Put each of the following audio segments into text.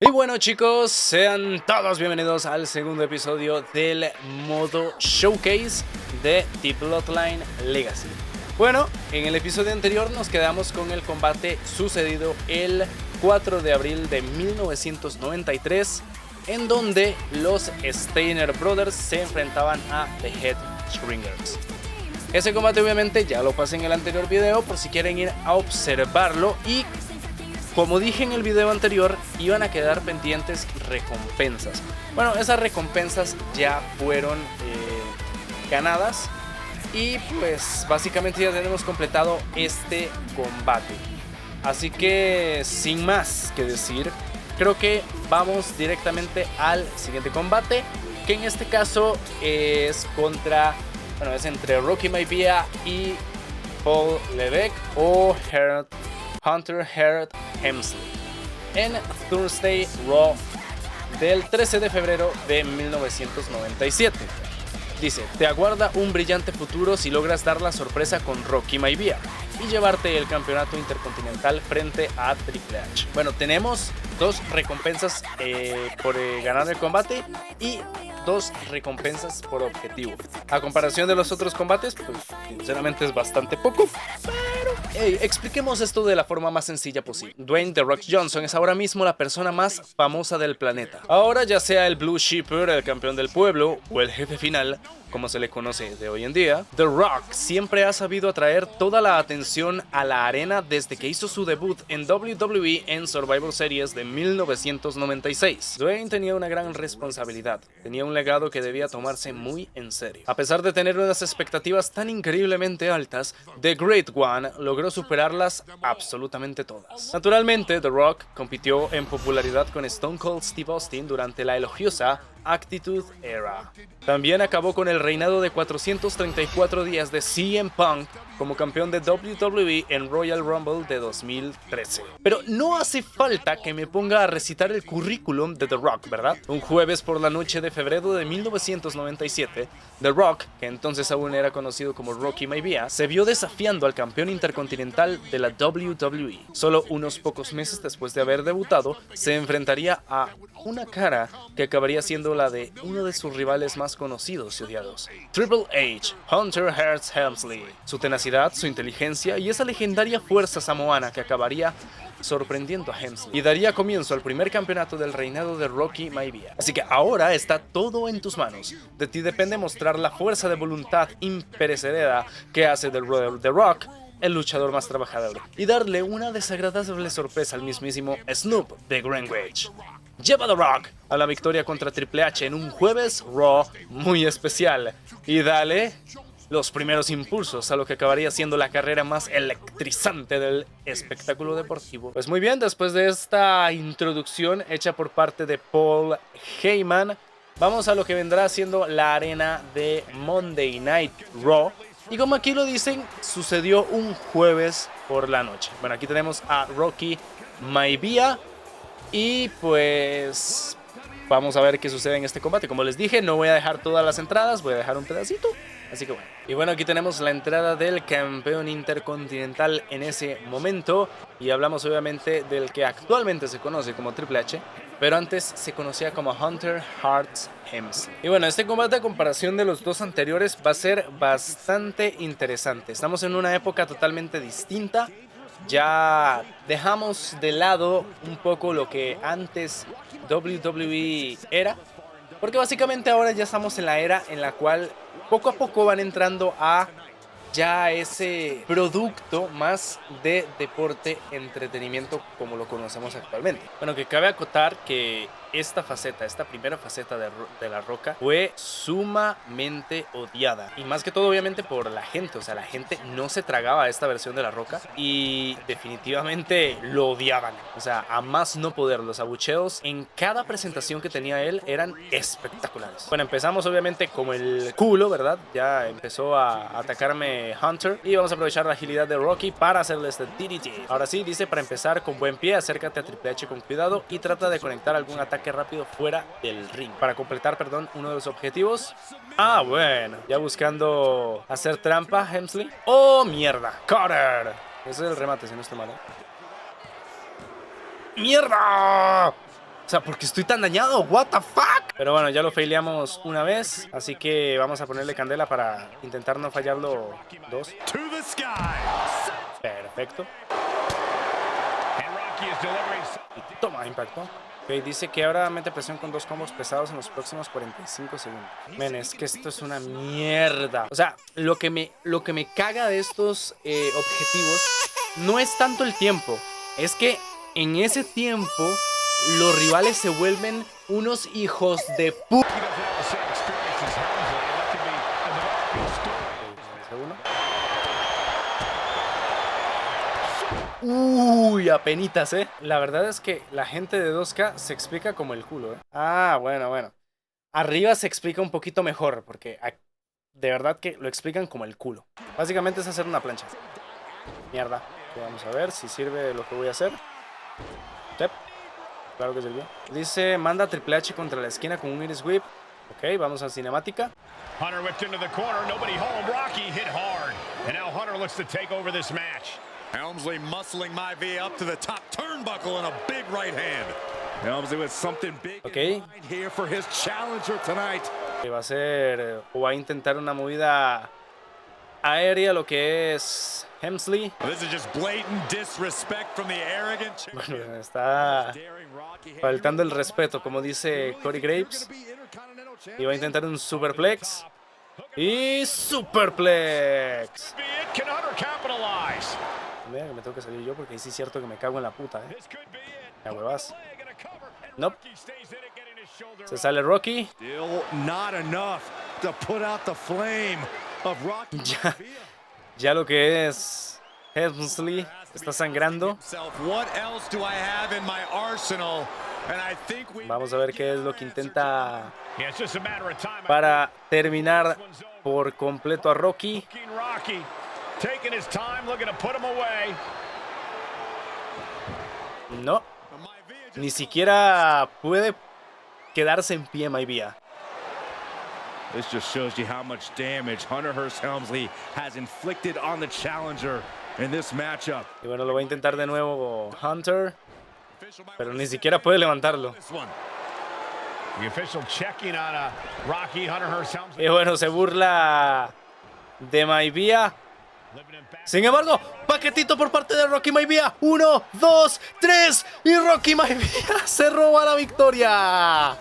Y bueno, chicos, sean todos bienvenidos al segundo episodio del modo Showcase de The Bloodline Legacy. Bueno, en el episodio anterior nos quedamos con el combate sucedido el 4 de abril de 1993, en donde los Steiner Brothers se enfrentaban a The Headstringers. Ese combate obviamente ya lo pasé en el anterior video por si quieren ir a observarlo, y como dije en el video anterior, iban a quedar pendientes recompensas. Bueno, esas recompensas ya fueron ganadas y pues básicamente ya tenemos completado este combate. Así que sin más que decir, creo que vamos directamente al siguiente combate, que en este caso es entre Rocky Maivia y Paul Levesque o Hunter Hearst Helmsley en Thursday Raw del 13 de febrero de 1997. Dice: te aguarda un brillante futuro si logras dar la sorpresa con Rocky Maivia y llevarte el campeonato intercontinental frente a Triple H. Bueno, tenemos dos recompensas por ganar el combate y dos recompensas por objetivo. A comparación de los otros combates, pues sinceramente es bastante poco, pero expliquemos esto de la forma más sencilla posible. Dwayne The Rock Johnson es ahora mismo la persona más famosa del planeta. Ahora, ya sea el Blue Shipper, el campeón del pueblo, o el jefe final, como se le conoce de hoy en día, The Rock siempre ha sabido atraer toda la atención a la arena desde que hizo su debut en WWE en Survivor Series de 1996. Dwayne tenía una gran responsabilidad, tenía un legado que debía tomarse muy en serio. A pesar de tener unas expectativas tan increíblemente altas, The Great One logró superarlas absolutamente todas. Naturalmente, The Rock compitió en popularidad con Stone Cold Steve Austin durante la elogiosa Attitude Era. También acabó con el reinado de 434 días de CM Punk como campeón de WWE en Royal Rumble de 2013. Pero no hace falta que me ponga a recitar el currículum de The Rock, ¿verdad? Un jueves por la noche de febrero de 1997, The Rock, que entonces aún era conocido como Rocky Maivia, se vio desafiando al campeón intercontinental de la WWE. Solo unos pocos meses después de haber debutado, se enfrentaría a una cara que acabaría siendo la de uno de sus rivales más conocidos y odiados, Triple H, Hunter Hearst Helmsley. Su tenacidad, su inteligencia y esa legendaria fuerza samoana que acabaría sorprendiendo a Helmsley y daría comienzo al primer campeonato del reinado de Rocky Maivia. Así que ahora está todo en tus manos. De ti depende mostrar la fuerza de voluntad imperecedera que hace del The Rock el luchador más trabajador, y darle una desagradable sorpresa al mismísimo Snoop de Greenwich. Lleva The Rock a la victoria contra Triple H en un jueves Raw muy especial y dale los primeros impulsos a lo que acabaría siendo la carrera más electrizante del espectáculo deportivo. Pues muy bien, después de esta introducción hecha por parte de Paul Heyman, vamos a lo que vendrá siendo la arena de Monday Night Raw. Y como aquí lo dicen, sucedió un jueves por la noche. Bueno, aquí tenemos a Rocky Maivia y pues vamos a ver qué sucede en este combate. Como les dije, no voy a dejar todas las entradas, voy a dejar un pedacito. Así que bueno. Y bueno, aquí tenemos la entrada del campeón intercontinental en ese momento. Y hablamos obviamente del que actualmente se conoce como Triple H, pero antes se conocía como Hunter Hearst Helmsley. Y bueno, este combate a comparación de los dos anteriores va a ser bastante interesante. Estamos en una época totalmente distinta. Ya dejamos de lado un poco lo que antes WWE era, porque básicamente ahora ya estamos en la era en la cual poco a poco van entrando a ya ese producto más de deporte, entretenimiento como lo conocemos actualmente. Bueno, que cabe acotar que esta primera faceta de La Roca fue sumamente odiada, y más que todo obviamente por la gente. O sea, la gente no se tragaba esta versión de La Roca y definitivamente lo odiaban. O sea, a más no poder. Los abucheos en cada presentación que tenía él eran espectaculares. Bueno, empezamos obviamente como el culo, ¿verdad? Ya empezó a atacarme Hunter y vamos a aprovechar la agilidad de Rocky para hacerle este DDT. Ahora sí, dice: para empezar con buen pie, acércate a Triple H con cuidado y trata de conectar algún ataque rápido fuera del ring para completar, uno de los objetivos. Ah, bueno, ya buscando hacer trampa Helmsley. ¡Oh, mierda! ¡Cutter! Ese es el remate, si no estoy mal, ¿eh? ¡Mierda! O sea, ¿por qué estoy tan dañado? What the fuck? Pero bueno, ya lo faileamos una vez, así que vamos a ponerle candela para intentar no fallarlo dos. Perfecto. Y toma, impacto. Ok, dice que ahora mete presión con 2 combos pesados en los próximos 45 segundos. Men, es que esto es una mierda. O sea, lo que me caga de estos objetivos no es tanto el tiempo. Es que en ese tiempo los rivales se vuelven unos hijos de puta. Uy, apenitas, La verdad es que la gente de 2K se explica como el culo, Ah, bueno. Arriba se explica un poquito mejor, porque de verdad que lo explican como el culo. Básicamente es hacer una plancha. Mierda. Vamos a ver si sirve lo que voy a hacer. Yep. Claro que sirvió. Dice, manda a Triple H contra la esquina con un Iris Whip. Ok, vamos a cinemática. Hunter whipped into the corner, nobody home. Rocky hit hard. And now Hunter looks to take over this match. Helmsley muscling Maivia up to the top turnbuckle in a big right hand. Helmsley with something big in mind here for his challenger tonight. Que va a ser, o va a intentar una movida aérea, lo que es Helmsley. This is just blatant disrespect from the arrogant. Bueno, está faltando el respeto, como dice Corey Graves. Y va a intentar un superplex. Y superplex. Mira que me tengo que salir yo porque ahí sí es cierto que me cago en la puta, Ya huevas. Nope. Se sale Rocky. Ya lo que es Helmsley está sangrando. Vamos a ver qué es lo que intenta para terminar por completo a Rocky. No, ni siquiera puede quedarse en pie Maivia. This just shows you how much damage Hunter Hearst Helmsley has inflicted on the challenger in this matchup. Y bueno, lo va a intentar de nuevo Hunter, pero ni siquiera puede levantarlo. Y bueno, se burla de Maivia. Sin embargo, paquetito por parte de Rocky Maivia. 1, 2, 3 y Rocky Maivia se roba la victoria.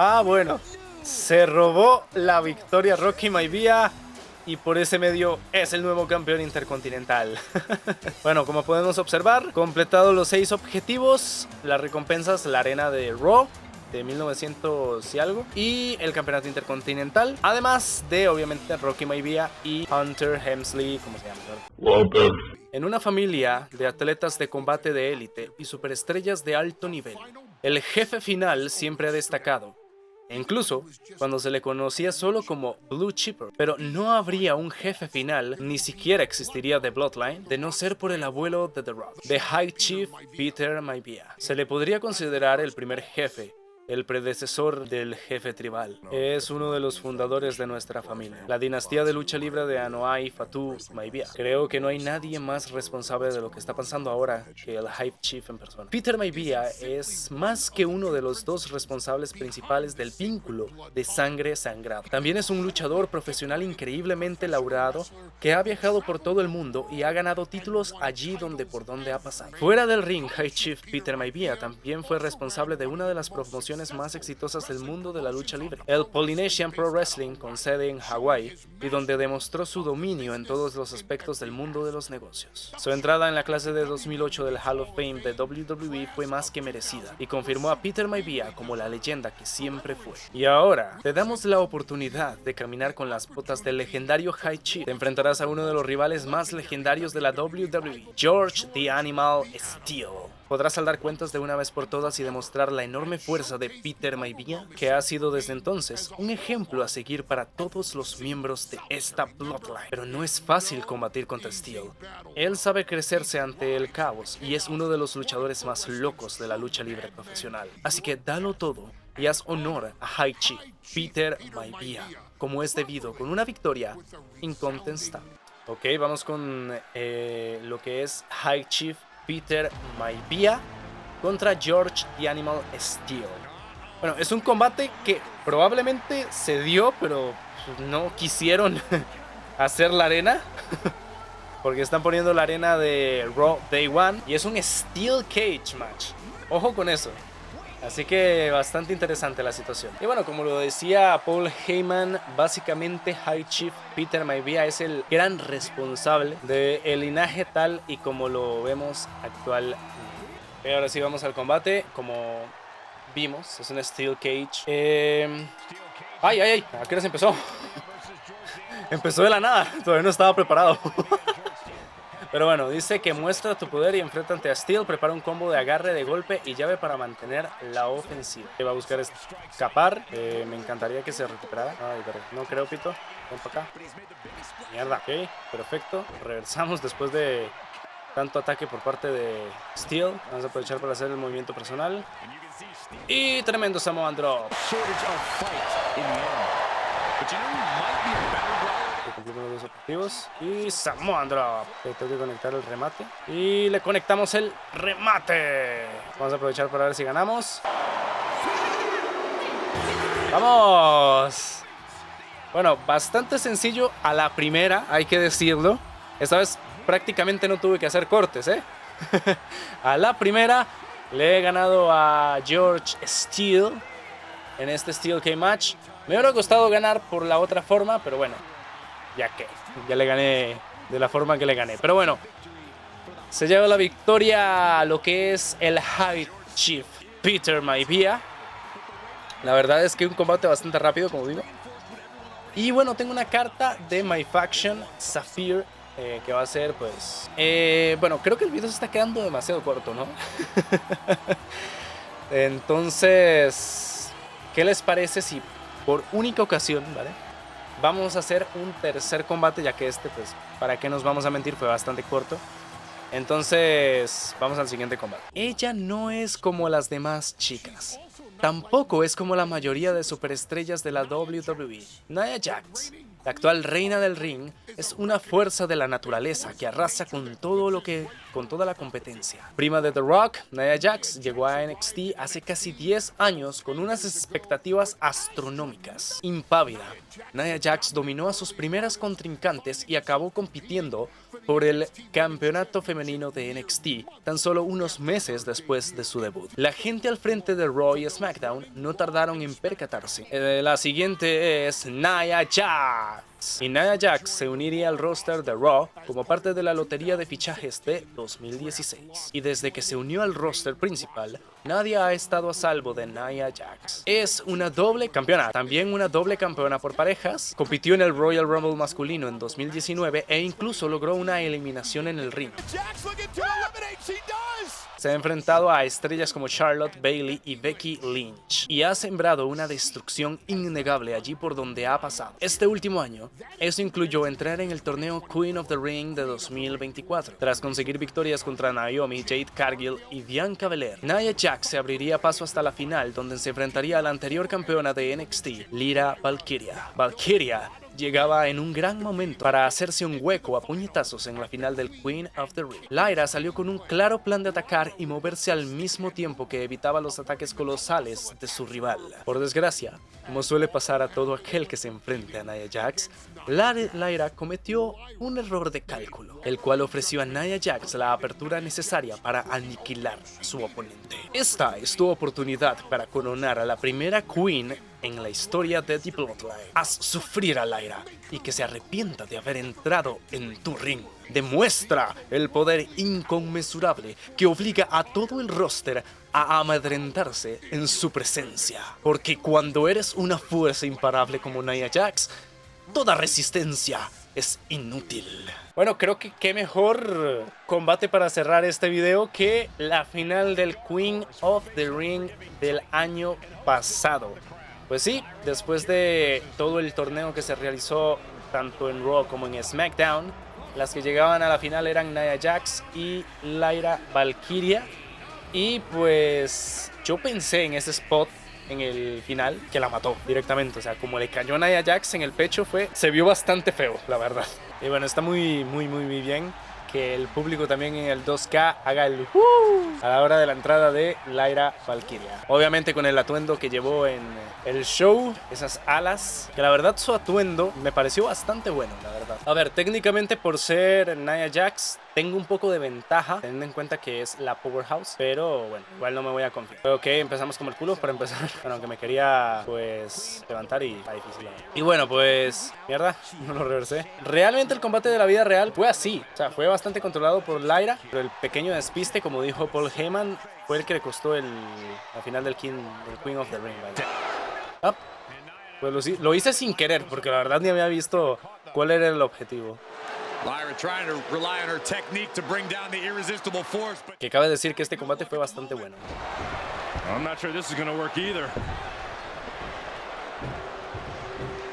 Ah, bueno, se robó la victoria Rocky Maivia y por ese medio es el nuevo campeón intercontinental. Bueno, como podemos observar, completado los 6 objetivos, las recompensas, la arena de Raw de 1900 y algo y el campeonato intercontinental, además de obviamente Rocky Maivia y Hunter Helmsley, ¿cómo se llama? En una familia de atletas de combate de élite y superestrellas de alto nivel, el jefe final siempre ha destacado. Incluso cuando se le conocía solo como Blue Chipper, pero no habría un jefe final, ni siquiera existiría The Bloodline, de no ser por el abuelo de The Rock, The High Chief Peter Maivia. Se le podría considerar el primer jefe, el predecesor del jefe tribal. Es uno de los fundadores de nuestra familia, la dinastía de lucha libre de Anoa'i Fatu Maivia. Creo que no hay nadie más responsable de lo que está pasando ahora que el High Chief en persona. Peter Maivia es más que uno de los 2 responsables principales del vínculo de sangre sangrada. También es un luchador profesional increíblemente laureado que ha viajado por todo el mundo y ha ganado títulos allí por donde ha pasado. Fuera del ring, High Chief Peter Maivia también fue responsable de una de las promociones más exitosas del mundo de la lucha libre, el Polynesian Pro Wrestling, con sede en Hawái, y donde demostró su dominio en todos los aspectos del mundo de los negocios. Su entrada en la clase de 2008 del Hall of Fame de WWE fue más que merecida, y confirmó a Peter Maivia como la leyenda que siempre fue. Y ahora, te damos la oportunidad de caminar con las botas del legendario High Chief. Te enfrentarás a uno de los rivales más legendarios de la WWE, George the Animal Steele. Podrás saldar cuentas de una vez por todas y demostrar la enorme fuerza de Peter Maivia, que ha sido desde entonces un ejemplo a seguir para todos los miembros de esta Bloodline. Pero no es fácil combatir contra Steele. Él sabe crecerse ante el caos y es uno de los luchadores más locos de la lucha libre profesional. Así que dalo todo y haz honor a High Chief Peter Maivia. como es debido, con una victoria incontestable. Ok, vamos con lo que es High Chief Peter Maivia contra George the Animal Steele. Bueno, es un combate que probablemente se dio, pero no quisieron hacer la arena. Porque están poniendo la arena de Raw Day One. Y es un Steel Cage match. Ojo con eso. Así que bastante interesante la situación. Y bueno, como lo decía Paul Heyman, básicamente High Chief Peter Maivia es el gran responsable del linaje tal y como lo vemos actualmente. Y ahora sí vamos al combate. Como vimos, es un Steel Cage. ¡Ay! ¿A qué hora se empezó? Empezó de la nada. Todavía no estaba preparado. Pero bueno, dice que muestra tu poder y enfrenta ante a Steel. Prepara un combo de agarre, de golpe y llave para mantener la ofensiva. Va a buscar escapar. Me encantaría que se recuperara. Ay, pero no creo, Pito. Ven para acá. Mierda. Ok, perfecto. Regresamos después de tanto ataque por parte de Steel. Vamos a aprovechar para hacer el movimiento personal. Y tremendo Samoan Drop. Cumplimos los dos objetivos. Y Samoan Drop. Tengo que conectar el remate. Y le conectamos el remate. Vamos a aprovechar para ver si ganamos. ¡Vamos! Bueno, bastante sencillo a la primera, hay que decirlo. Esta vez prácticamente no tuve que hacer cortes, ¿eh? A la primera le he ganado a George Steele en este Steel Cage match. Me hubiera costado ganar por la otra forma, pero bueno, ya le gané de la forma que le gané. Pero bueno, se lleva la victoria lo que es el High Chief Peter Maivia. La verdad es que un combate bastante rápido, como digo. Y bueno, tengo una carta de My Faction Sapphire que va a ser pues... bueno, creo que el video se está quedando demasiado corto, ¿no? Entonces, ¿qué les parece si por única ocasión, ¿vale? Vamos a hacer un tercer combate, ya que este, pues, para qué nos vamos a mentir, fue bastante corto. Entonces, vamos al siguiente combate. Ella no es como las demás chicas. Tampoco es como la mayoría de superestrellas de la WWE. Nia Jax, la actual reina del ring, es una fuerza de la naturaleza que arrasa con toda la competencia. Prima de The Rock, Nia Jax llegó a NXT hace casi 10 años con unas expectativas astronómicas. Impávida, Nia Jax dominó a sus primeras contrincantes y acabó compitiendo por el campeonato femenino de NXT tan solo unos meses después de su debut. La gente al frente de Raw y SmackDown no tardaron en percatarse. La siguiente es Nia Jax. Y Nia Jax se uniría al roster de Raw como parte de la lotería de fichajes de 2016. Y desde que se unió al roster principal, nadie ha estado a salvo de Nia Jax. Es una doble campeona, también una doble campeona por parejas. Compitió en el Royal Rumble masculino en 2019 e incluso logró una eliminación en el ring. Se ha enfrentado a estrellas como Charlotte, Bayley y Becky Lynch y ha sembrado una destrucción innegable allí por donde ha pasado. Este último año, eso incluyó entrar en el torneo Queen of the Ring de 2024. Tras conseguir victorias contra Naomi, Jade Cargill y Bianca Belair, Nia Jax se abriría paso hasta la final, donde se enfrentaría a la anterior campeona de NXT, Lyra Valkyria. Valkyria llegaba en un gran momento para hacerse un hueco a puñetazos en la final del Queen of the Ring. Lyra salió con un claro plan de atacar y moverse al mismo tiempo que evitaba los ataques colosales de su rival. Por desgracia, como suele pasar a todo aquel que se enfrenta a Nia Jax, Lyra cometió un error de cálculo, el cual ofreció a Nia Jax la apertura necesaria para aniquilar a su oponente. Esta es tu oportunidad para coronar a la primera Queen en la historia de The Bloodline. Haz sufrir a Lyra y que se arrepienta de haber entrado en tu ring. Demuestra el poder inconmensurable que obliga a todo el roster a amedrentarse en su presencia. Porque cuando eres una fuerza imparable como Nia Jax, toda resistencia es inútil. Bueno, creo que qué mejor combate para cerrar este video que la final del Queen of the Ring del año pasado. Pues sí, después de todo el torneo que se realizó tanto en Raw como en SmackDown, las que llegaban a la final eran Nia Jax y Lyra Valkyria. Y pues yo pensé en ese spot en el final que la mató directamente. O sea, como le cayó a Nia Jax en el pecho, se vio bastante feo, la verdad. Y bueno, está muy bien que el público también en el 2K haga el a la hora de la entrada de Lyra Valkyria. Obviamente con el atuendo que llevó en el show, esas alas, que la verdad su atuendo me pareció bastante bueno, la verdad. A ver, técnicamente por ser Nia Jax tengo un poco de ventaja, teniendo en cuenta que es la Powerhouse, pero bueno, igual no me voy a confiar. Ok, empezamos como el culo para empezar. Bueno, aunque me quería pues levantar y está difícil. Y bueno, pues mierda, no lo reversé. Realmente el combate de la vida real fue así, o sea, fue bastante controlado por Lyra, pero el pequeño despiste, como dijo Paul Heyman, fue el que le costó la final del Queen of the Ring. ¿Vale? Ah, pues lo hice sin querer, porque la verdad ni había visto cuál era el objetivo. Lyra trying to rely on her technique to bring down the irresistible force, but Que cabe decir que este combate fue bastante bueno. I'm not sure this is going to work either.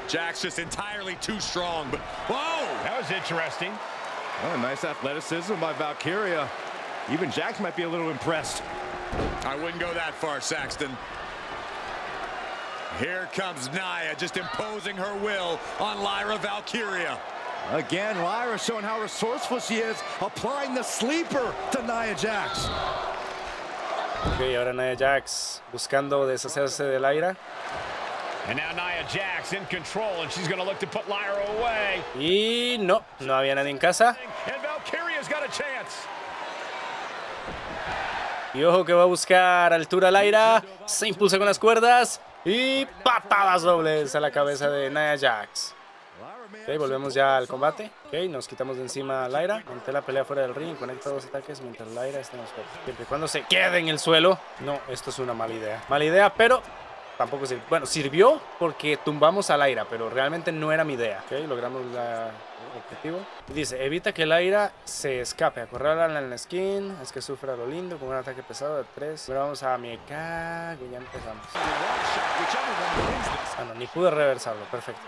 Jax just entirely too strong, but whoa! That was interesting. Oh, nice athleticism by Valkyria. Even Jax might be a little impressed. I wouldn't go that far, Saxton. Here comes Nia, just imposing her will on Lyra Valkyria. Again, Lyra showing how resourceful she is, applying the sleeper to Nia Jax. Ok, ahora Nia Jax buscando deshacerse de Lyra. And now Nia Jax in control, and she's going to look to put Lyra away. Y no había nadie en casa. And Valkyria's got a chance. Y ojo que va a buscar altura Lyra. Se impulsa con las cuerdas. Y patadas dobles a la cabeza de Nia Jax. Ok, volvemos ya al combate. Ok, nos quitamos de encima a Lyra. Mantén la pelea fuera del ring. Conecta dos ataques mientras Lyra está en el suelo. Siempre y cuando se quede en el suelo. No, esto es una mala idea. Mala idea, pero tampoco sirvió. Bueno, sirvió porque tumbamos a Lyra, pero realmente no era mi idea. Ok, logramos el objetivo. Dice, evita que Lyra se escape. Acorrálala en la skin. Es que sufra lo lindo con un ataque pesado de 3. Ahora vamos a mi cago. Ya empezamos. Ah, no, ni pude reversarlo. Perfecto.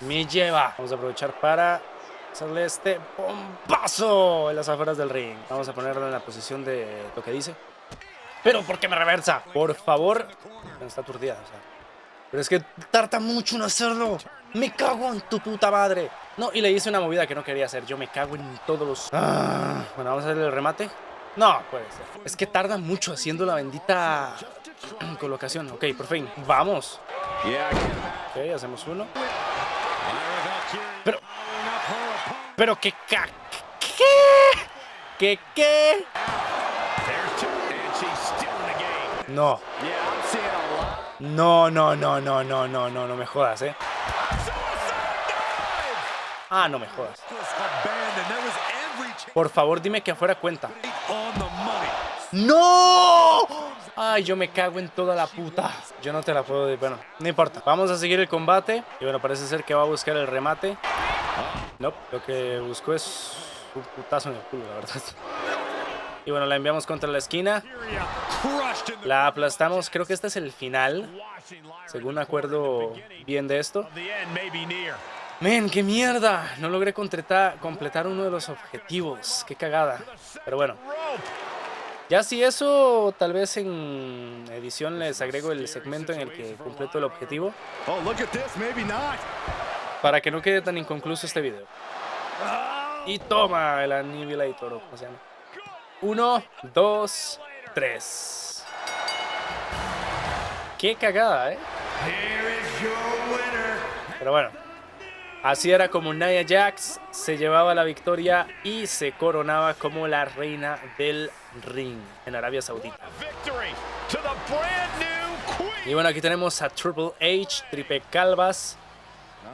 Me lleva. Vamos a aprovechar para hacerle este bombazo en las afueras del ring. Vamos a ponerlo en la posición de lo que dice. Pero ¿por qué me reversa? Por favor. Está aturdida, o sea. Pero es que tarda mucho en hacerlo. Me cago en tu puta madre. No, y le hice una movida que no quería hacer. Yo me cago en todos los... Bueno, vamos a hacer el remate. No, puede ser. Es que tarda mucho haciendo la bendita colocación. Ok, por fin. Vamos. Ok, hacemos uno. Pero ¿qué? No. No me jodas, Ah, no me jodas. Por favor, dime que afuera cuenta. ¡No! Ay, yo me cago en toda la puta. Yo no te la puedo decir. Bueno, no importa. Vamos a seguir el combate. Y bueno, parece ser que va a buscar el remate. No, lo que buscó es un putazo en el culo, la verdad. Y bueno, la enviamos contra la esquina. La aplastamos. Creo que este es el final. Según acuerdo bien de esto. Men, qué mierda. No logré completar uno de los objetivos. Qué cagada. Pero bueno. Ya si eso, tal vez en edición les agrego el segmento en el que completo el objetivo. Para que no quede tan inconcluso este video. Y toma el Annihilator, ¿cómo se llama? 1, 2, 3. Qué cagada, Pero bueno. Así era como Nia Jax se llevaba la victoria y se coronaba como la reina del ring en Arabia Saudita. Y bueno, aquí tenemos a Triple H, triple calvas,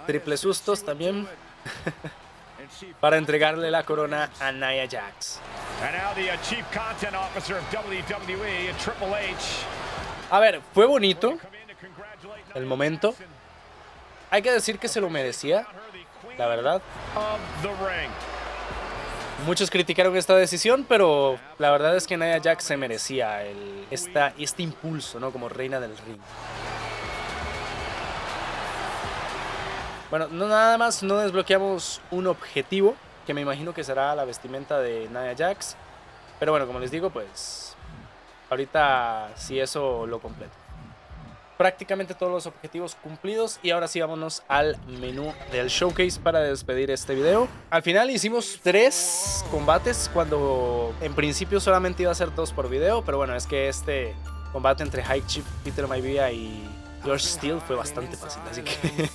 triple sustos también, para entregarle la corona a Nia Jax. A ver, fue bonito el momento. Hay que decir que se lo merecía, la verdad. Muchos criticaron esta decisión, pero la verdad es que Nia Jax se merecía este impulso, ¿no? Como reina del ring. Bueno, nada más no desbloqueamos un objetivo, que me imagino que será la vestimenta de Nia Jax. Pero bueno, como les digo, pues ahorita sí eso lo completo. prácticamente todos los objetivos cumplidos. Y ahora sí, vámonos al menú del showcase para despedir este video. Al final hicimos 3 combates cuando en principio solamente iba a ser 2 por video. Pero bueno, es que este combate entre High Chief, Peter Maivia y George Steele fue bastante fácil, así que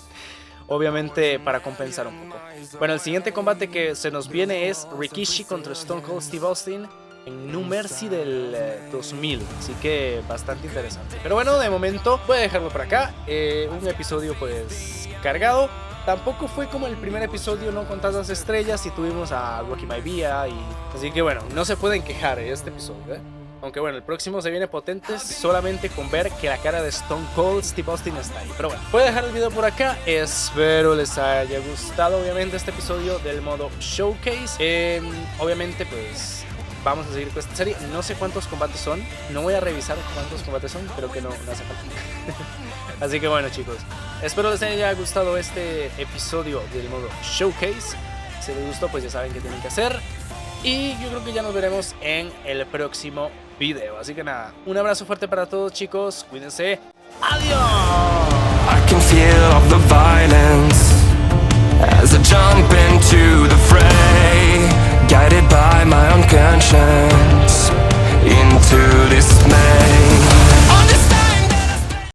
obviamente para compensar un poco. Bueno, el siguiente combate que se nos viene es Rikishi contra Stone Cold Steve Austin en No Mercy del 2000, así que bastante interesante. Pero bueno, de momento voy a dejarlo por acá. Un episodio pues cargado. Tampoco fue como el primer episodio, no con tantas estrellas, y tuvimos a Rocky Maivia, así que bueno, no se pueden quejar de este episodio, Aunque bueno, el próximo se viene potente solamente con ver que la cara de Stone Cold Steve Austin está ahí. Pero bueno, voy a dejar el video por acá. Espero les haya gustado obviamente este episodio del modo Showcase. Obviamente pues vamos a seguir con esta serie. No sé cuántos combates son. No voy a revisar cuántos combates son. Creo que no hace falta. Así que bueno, chicos, espero les haya gustado este episodio del modo Showcase. Si les gustó, pues ya saben qué tienen que hacer. Y yo creo que ya nos veremos en el próximo video. Así que nada, un abrazo fuerte para todos, chicos. Cuídense. ¡Adiós!